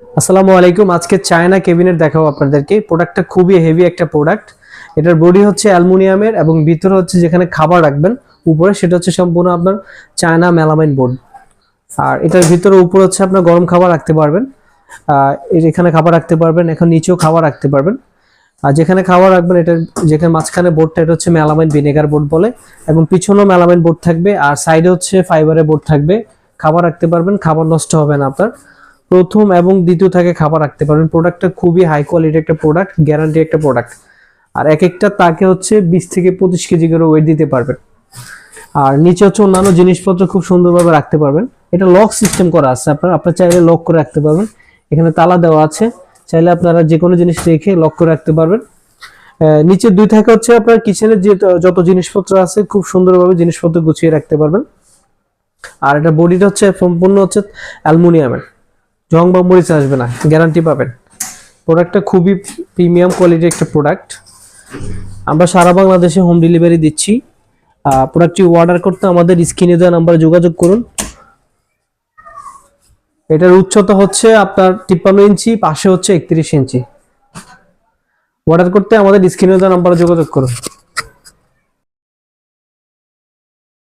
আসসালামু আলাইকুম। আজকে চায়না কেবিনেট দেখাবো আপনাদেরকে। প্রোডাক্টটা খুবই হেভি একটা প্রোডাক্ট। এটার বডি হচ্ছে অ্যালুমিনিয়ামের এবং ভিতরে হচ্ছে যেখানে খাবার রাখবেন উপরে সেটা হচ্ছে সম্পূর্ণ আপনার চায়না মেলামাইন বোর্ড। আর এটার ভিতরে উপরে হচ্ছে আপনার গরম খাবার রাখতে পারবেন, এখানে খাবার রাখতে পারবেন, এখন নিচেও খাবার রাখতে পারবেন। আর যেখানে খাবার রাখবেন এটার যেখানে মাঝখানে বোর্ডটা এটা হচ্ছে মেলামাইন ভিনেগার বোর্ড বলে, এবং পিছনেও মেলামাইন বোর্ড থাকবে আর সাইডে হচ্ছে ফাইবারের বোর্ড থাকবে। খাবার রাখতে পারবেন, খাবার নষ্ট হবে না আপনার। প্রথম এবং দ্বিতীয় থেকে খাবার রাখতে পারবেন। প্রোডাক্টটা খুবই হাই কোয়ালিটি একটা প্রোডাক্ট, গ্যারান্টি একটা প্রোডাক্ট। আর এক একটা তাকে হচ্ছে 20 থেকে 25 কেজি করে ওয়েট দিতে পারবেন। আর নিচে হচ্ছে অন্যান্য জিনিসপত্র খুব সুন্দরভাবে রাখতে পারবেন। এটা লক সিস্টেম করা আছে, আপনারা চাইলে লক করে রাখতে পারবেন। এখানে তালা দেওয়া আছে, চাইলে আপনারা যে কোনো জিনিস রেখে লক করে রাখতে পারবেন। নিচে দুই থাকে হচ্ছে আপনার কিচেনের যে যত জিনিসপত্র আছে খুব সুন্দরভাবে জিনিসপত্র গুছিয়ে রাখতে পারবেন। আর এটা বডিটা হচ্ছে সম্পূর্ণ হচ্ছে অ্যালুমিনিয়ামের, জং বা মরিচ আসবে না, গ্যারান্টি পাবেন। প্রোডাক্টটা খুবই প্রিমিয়াম কোয়ালিটির একটা প্রোডাক্ট। আমরা সারা বাংলাদেশে হোম ডেলিভারি দিচ্ছি। প্রোডাক্টটি অর্ডার করতে আমাদের স্ক্রিনে দেওয়া নাম্বারে যোগাযোগ করুন। এটার উচ্চতা হচ্ছে আপনার 53 ইঞ্চি, পাশে হচ্ছে 31 ইঞ্চি। অর্ডার করতে আমাদের স্ক্রিনে দেওয়া নাম্বারে যোগাযোগ করুন।